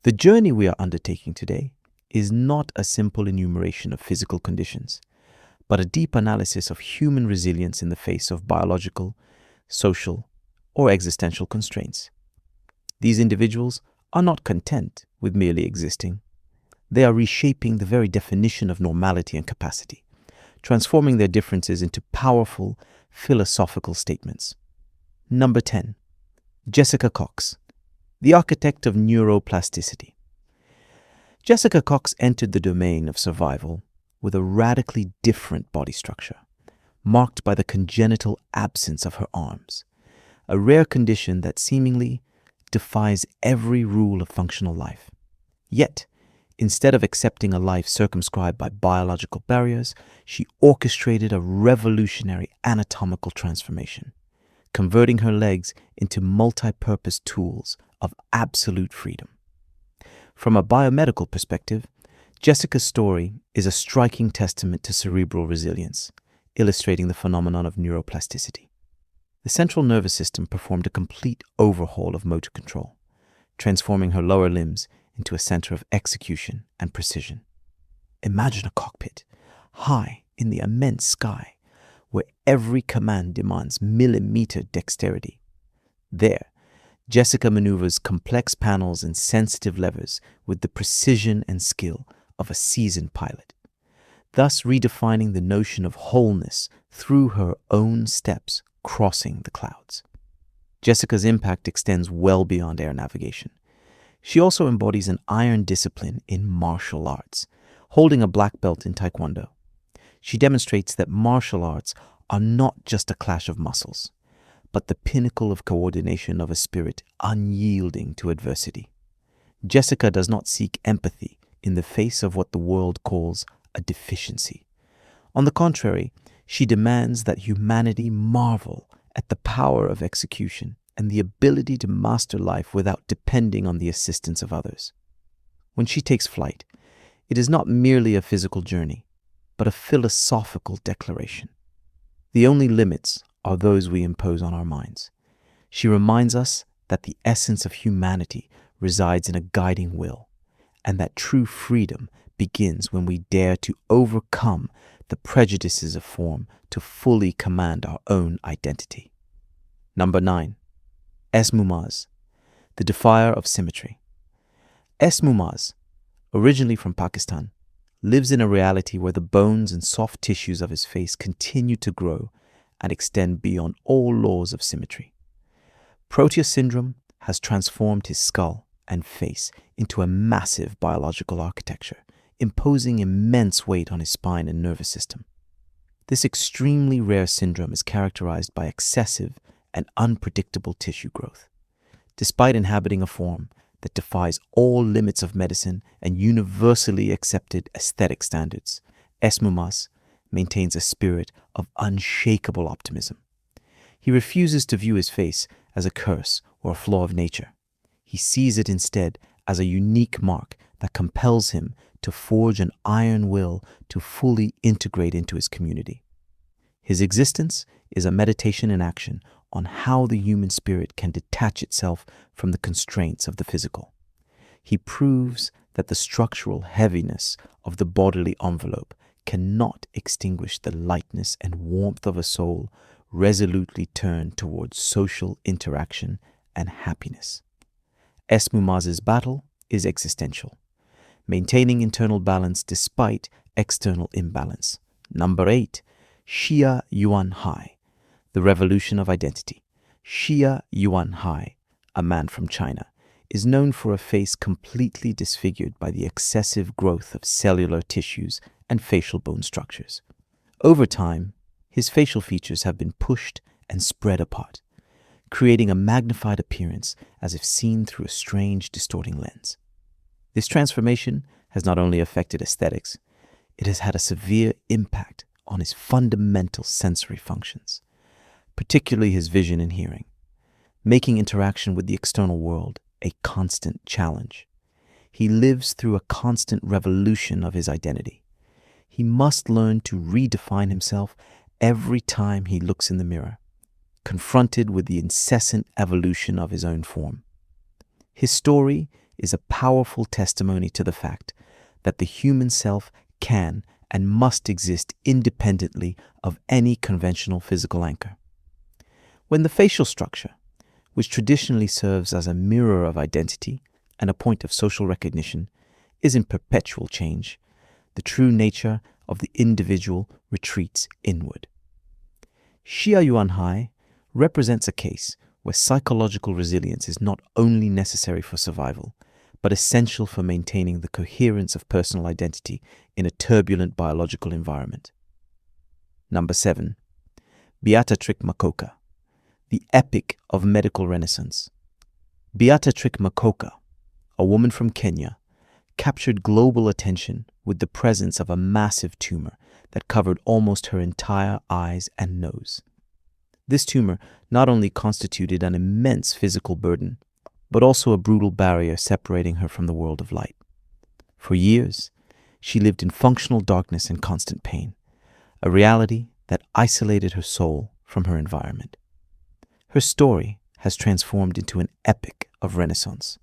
The journey we are undertaking today is not a simple enumeration of physical conditions, but a deep analysis of human resilience in the face of biological, social, or existential constraints. These individuals are not content with merely existing. They are reshaping the very definition of normality and capacity, transforming their differences into powerful philosophical statements. Number 10. Jessica Cox, the architect of neuroplasticity. Jessica Cox entered the domain of survival with a radically different body structure, marked by the congenital absence of her arms, a rare condition that seemingly defies every rule of functional life. Yet, instead of accepting a life circumscribed by biological barriers, she orchestrated a revolutionary anatomical transformation, converting her legs into multi-purpose tools of absolute freedom. From a biomedical perspective, Jessica's story is a striking testament to cerebral resilience, illustrating the phenomenon of neuroplasticity. The central nervous system performed a complete overhaul of motor control, transforming her lower limbs into a center of execution and precision. Imagine a cockpit, high in the immense sky, where every command demands millimeter dexterity. There, Jessica maneuvers complex panels and sensitive levers with the precision and skill of a seasoned pilot, thus redefining the notion of wholeness through her own steps crossing the clouds. Jessica's impact extends well beyond air navigation. She also embodies an iron discipline in martial arts, holding a black belt in Taekwondo. She demonstrates that martial arts are not just a clash of muscles, but the pinnacle of coordination of a spirit unyielding to adversity. Jessica does not seek empathy in the face of what the world calls a deficiency. On the contrary, she demands that humanity marvel at the power of execution and the ability to master life without depending on the assistance of others. When she takes flight, it is not merely a physical journey, but a philosophical declaration. The only limits are those we impose on our minds. She reminds us that the essence of humanity resides in a guiding will, and that true freedom begins when we dare to overcome the prejudices of form to fully command our own identity. Number 9. S. Mumaz, the defier of symmetry. S. Mumaz, originally from Pakistan, lives in a reality where the bones and soft tissues of his face continue to grow and extend beyond all laws of symmetry. Proteus syndrome has transformed his skull and face into a massive biological architecture, imposing immense weight on his spine and nervous system. This extremely rare syndrome is characterized by excessive and unpredictable tissue growth. Despite inhabiting a form that defies all limits of medicine and universally accepted aesthetic standards, S. Mumaz maintains a spirit of unshakable optimism. He refuses to view his face as a curse or a flaw of nature. He sees it instead as a unique mark that compels him to forge an iron will to fully integrate into his community. His existence is a meditation in action on how the human spirit can detach itself from the constraints of the physical. He proves that the structural heaviness of the bodily envelope cannot extinguish the lightness and warmth of a soul resolutely turned towards social interaction and happiness. S. Mumaz's battle is existential, maintaining internal balance despite external imbalance. Number 8. Xia Yuan Hai, the revolution of identity. Xia Yuan Hai, a man from China, is known for a face completely disfigured by the excessive growth of cellular tissues and facial bone structures. Over time, his facial features have been pushed and spread apart, creating a magnified appearance as if seen through a strange, distorting lens. This transformation has not only affected aesthetics, it has had a severe impact on his fundamental sensory functions, particularly his vision and hearing, making interaction with the external world a constant challenge. He lives through a constant revolution of his identity. He must learn to redefine himself every time he looks in the mirror, confronted with the incessant evolution of his own form. His story is a powerful testimony to the fact that the human self can and must exist independently of any conventional physical anchor. When the facial structure, which traditionally serves as a mirror of identity and a point of social recognition, is in perpetual change, the true nature of the individual retreats inward. Xia Yuanhai represents a case where psychological resilience is not only necessary for survival, but essential for maintaining the coherence of personal identity in a turbulent biological environment. Number 7. Beatrice Makoka, the epic of medical renaissance. Beatrice Makoka, a woman from Kenya, captured global attention with the presence of a massive tumor that covered almost her entire eyes and nose. This tumor not only constituted an immense physical burden, but also a brutal barrier separating her from the world of light. For years, she lived in functional darkness and constant pain, a reality that isolated her soul from her environment. Her story has transformed into an epic of renaissance.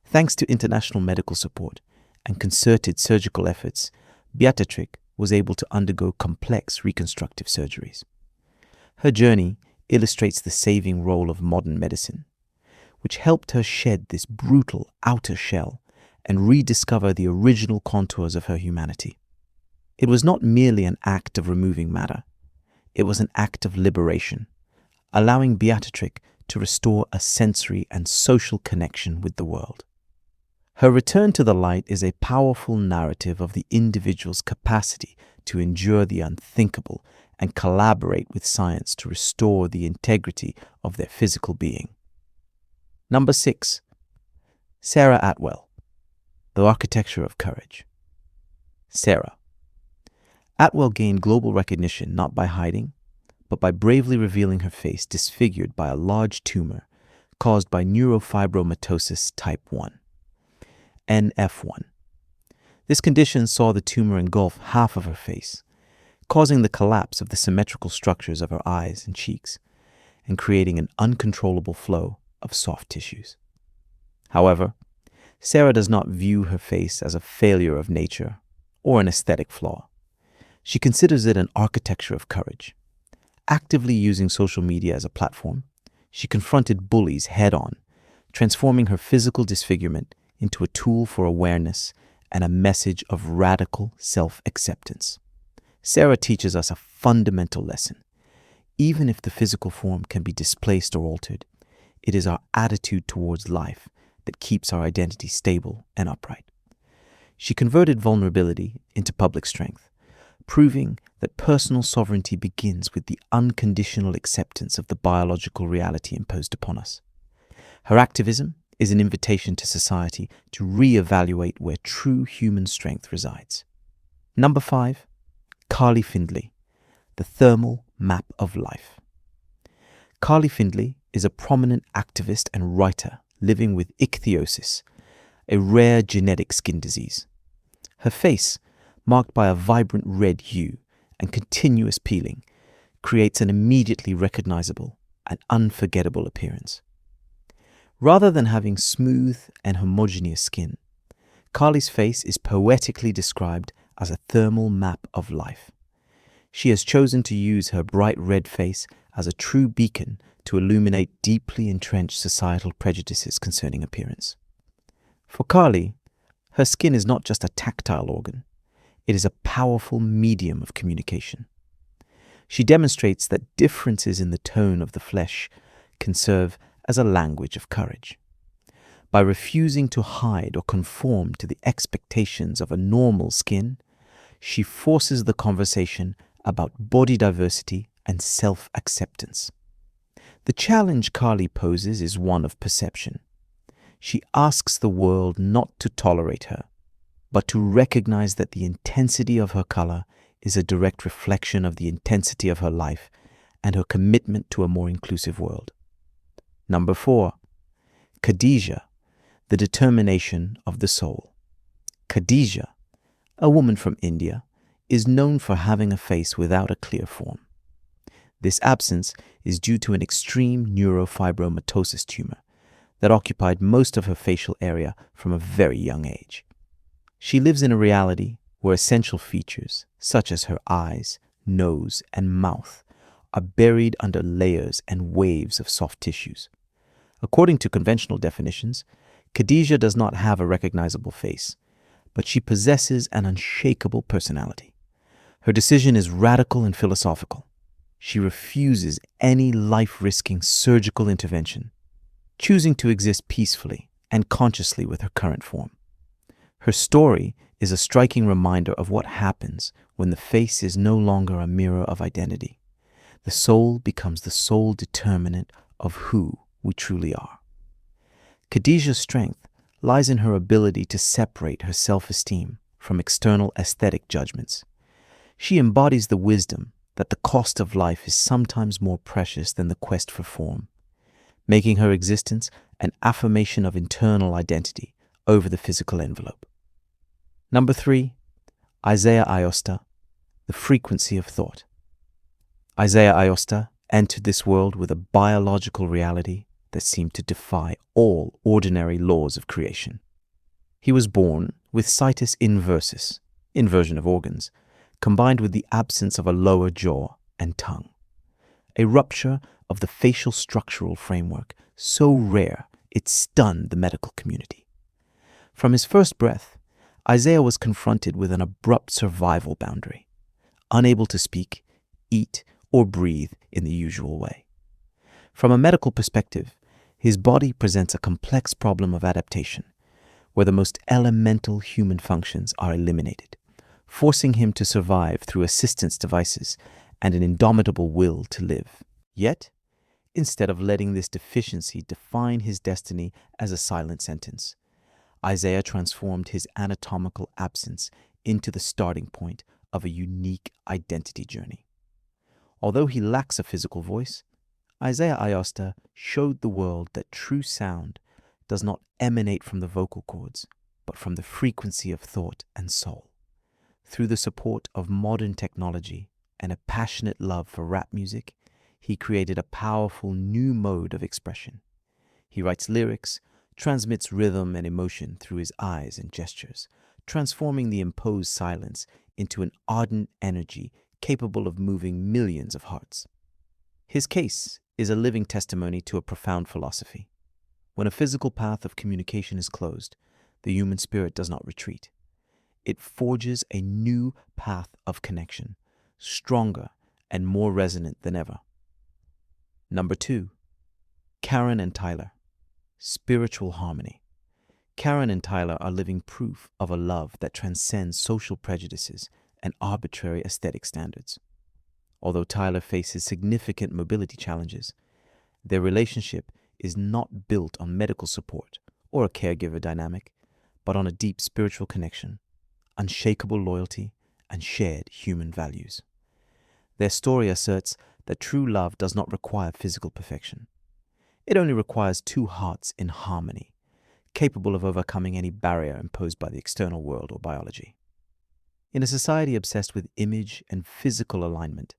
Thanks to international medical support and concerted surgical efforts, Beatrice was able to undergo complex reconstructive surgeries. Her journey illustrates the saving role of modern medicine, which helped her shed this brutal outer shell and rediscover the original contours of her humanity. It was not merely an act of removing matter. It was an act of liberation, allowing Beatrice to restore a sensory and social connection with the world. Her return to the light is a powerful narrative of the individual's capacity to endure the unthinkable and collaborate with science to restore the integrity of their physical being. Number 6. Sarah Atwell, the architecture of courage. Sarah. Atwell gained global recognition not by hiding, but by bravely revealing her face disfigured by a large tumor caused by neurofibromatosis type 1, NF1. This condition saw the tumor engulf half of her face, causing the collapse of the symmetrical structures of her eyes and cheeks, and creating an uncontrollable flow of soft tissues. However, Sarah does not view her face as a failure of nature or an aesthetic flaw. She considers it an architecture of courage. Actively using social media as a platform, she confronted bullies head-on, transforming her physical disfigurement into a tool for awareness and a message of radical self-acceptance. Sarah teaches us a fundamental lesson. Even if the physical form can be displaced or altered, it is our attitude towards life that keeps our identity stable and upright. She converted vulnerability into public strength, proving that personal sovereignty begins with the unconditional acceptance of the biological reality imposed upon us. Her activism is an invitation to society to re-evaluate where true human strength resides. Number 5. Carly Findlay, the thermal map of life. Carly Findlay is a prominent activist and writer living with ichthyosis, a rare genetic skin disease. Her face, marked by a vibrant red hue and continuous peeling, creates an immediately recognizable and unforgettable appearance. Rather than having smooth and homogeneous skin, Carly's face is poetically described as a thermal map of life. She has chosen to use her bright red face as a true beacon to illuminate deeply entrenched societal prejudices concerning appearance. For Carly, her skin is not just a tactile organ. It is a powerful medium of communication. She demonstrates that differences in the tone of the flesh can serve as a language of courage. By refusing to hide or conform to the expectations of a normal skin, she forces the conversation about body diversity and self-acceptance. The challenge Carly poses is one of perception. She asks the world not to tolerate her, but to recognize that the intensity of her color is a direct reflection of the intensity of her life and her commitment to a more inclusive world. Number 4. Khadija, the determination of the soul. Khadija, a woman from India, is known for having a face without a clear form. This absence is due to an extreme neurofibromatosis tumor that occupied most of her facial area from a very young age. She lives in a reality where essential features, such as her eyes, nose, and mouth, are buried under layers and waves of soft tissues. According to conventional definitions, Khadija does not have a recognizable face, but she possesses an unshakable personality. Her decision is radical and philosophical. She refuses any life-risking surgical intervention, choosing to exist peacefully and consciously with her current form. Her story is a striking reminder of what happens when the face is no longer a mirror of identity. The soul becomes the sole determinant of who we truly are. Khadija's strength lies in her ability to separate her self-esteem from external aesthetic judgments. She embodies the wisdom that the cost of life is sometimes more precious than the quest for form, making her existence an affirmation of internal identity over the physical envelope. Number 3, Isaiah Ayosta, the frequency of thought. Isaiah Ayosta entered this world with a biological reality that seemed to defy all ordinary laws of creation. He was born with situs inversus, inversion of organs, combined with the absence of a lower jaw and tongue, a rupture of the facial structural framework so rare it stunned the medical community. From his first breath, Isaiah was confronted with an abrupt survival boundary, unable to speak, eat, or breathe in the usual way. From a medical perspective, his body presents a complex problem of adaptation, where the most elemental human functions are eliminated, forcing him to survive through assistance devices and an indomitable will to live. Yet, instead of letting this deficiency define his destiny as a silent sentence, Isaiah transformed his anatomical absence into the starting point of a unique identity journey. Although he lacks a physical voice, Isaiah Ayosta showed the world that true sound does not emanate from the vocal cords, but from the frequency of thought and soul. Through the support of modern technology and a passionate love for rap music, he created a powerful new mode of expression. He writes lyrics, transmits rhythm and emotion through his eyes and gestures, transforming the imposed silence into an ardent energy capable of moving millions of hearts. His case is a living testimony to a profound philosophy. When a physical path of communication is closed, the human spirit does not retreat. It forges a new path of connection, stronger and more resonant than ever. Number 2, Karen and Tyler, spiritual harmony. Karen and Tyler are living proof of a love that transcends social prejudices and arbitrary aesthetic standards. Although Tyler faces significant mobility challenges, their relationship is not built on medical support or a caregiver dynamic, but on a deep spiritual connection, unshakable loyalty, and shared human values. Their story asserts that true love does not require physical perfection. It only requires two hearts in harmony, capable of overcoming any barrier imposed by the external world or biology. In a society obsessed with image and physical alignment,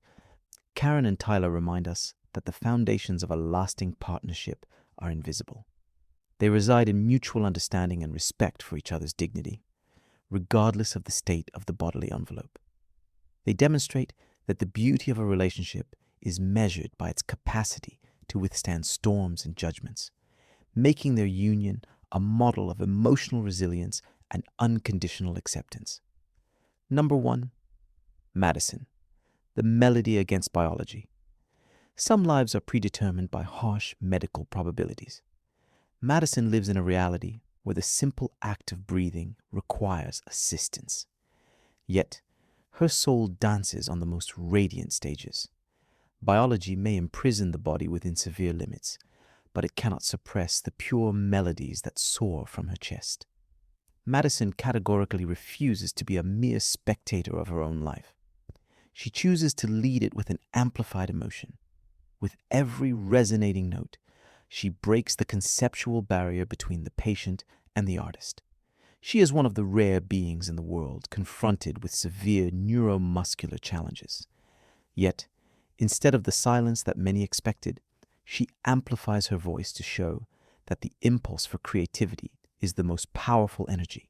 Karen and Tyler remind us that the foundations of a lasting partnership are invisible. They reside in mutual understanding and respect for each other's dignity, regardless of the state of the bodily envelope. They demonstrate that the beauty of a relationship is measured by its capacity to withstand storms and judgments, making their union a model of emotional resilience and unconditional acceptance. Number 1, Madison, the melody against biology. Some lives are predetermined by harsh medical probabilities. Madison lives in a reality where the simple act of breathing requires assistance. Yet, her soul dances on the most radiant stages. Biology may imprison the body within severe limits, but it cannot suppress the pure melodies that soar from her chest. Madison categorically refuses to be a mere spectator of her own life. She chooses to lead it with an amplified emotion. With every resonating note, she breaks the conceptual barrier between the patient and the artist. She is one of the rare beings in the world confronted with severe neuromuscular challenges. Yet, instead of the silence that many expected, she amplifies her voice to show that the impulse for creativity is the most powerful energy,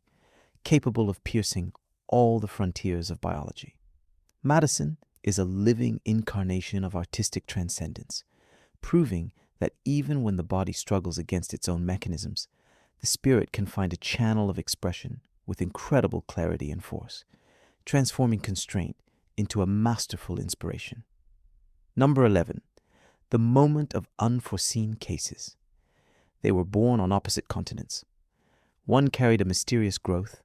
capable of piercing all the frontiers of biology. Madison is a living incarnation of artistic transcendence, proving that even when the body struggles against its own mechanisms, the spirit can find a channel of expression with incredible clarity and force, transforming constraint into a masterful inspiration. Number 11. The moment of unforeseen cases. They were born on opposite continents. One carried a mysterious growth,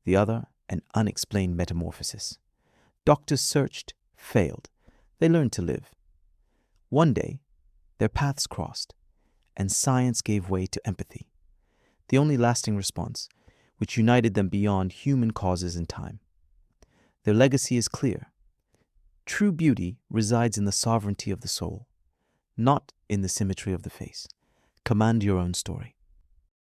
the other an unexplained metamorphosis. Doctors searched, failed. They learned to live. One day, their paths crossed, and science gave way to empathy, the only lasting response, which united them beyond human causes and time. Their legacy is clear. True beauty resides in the sovereignty of the soul, not in the symmetry of the face. Command your own story.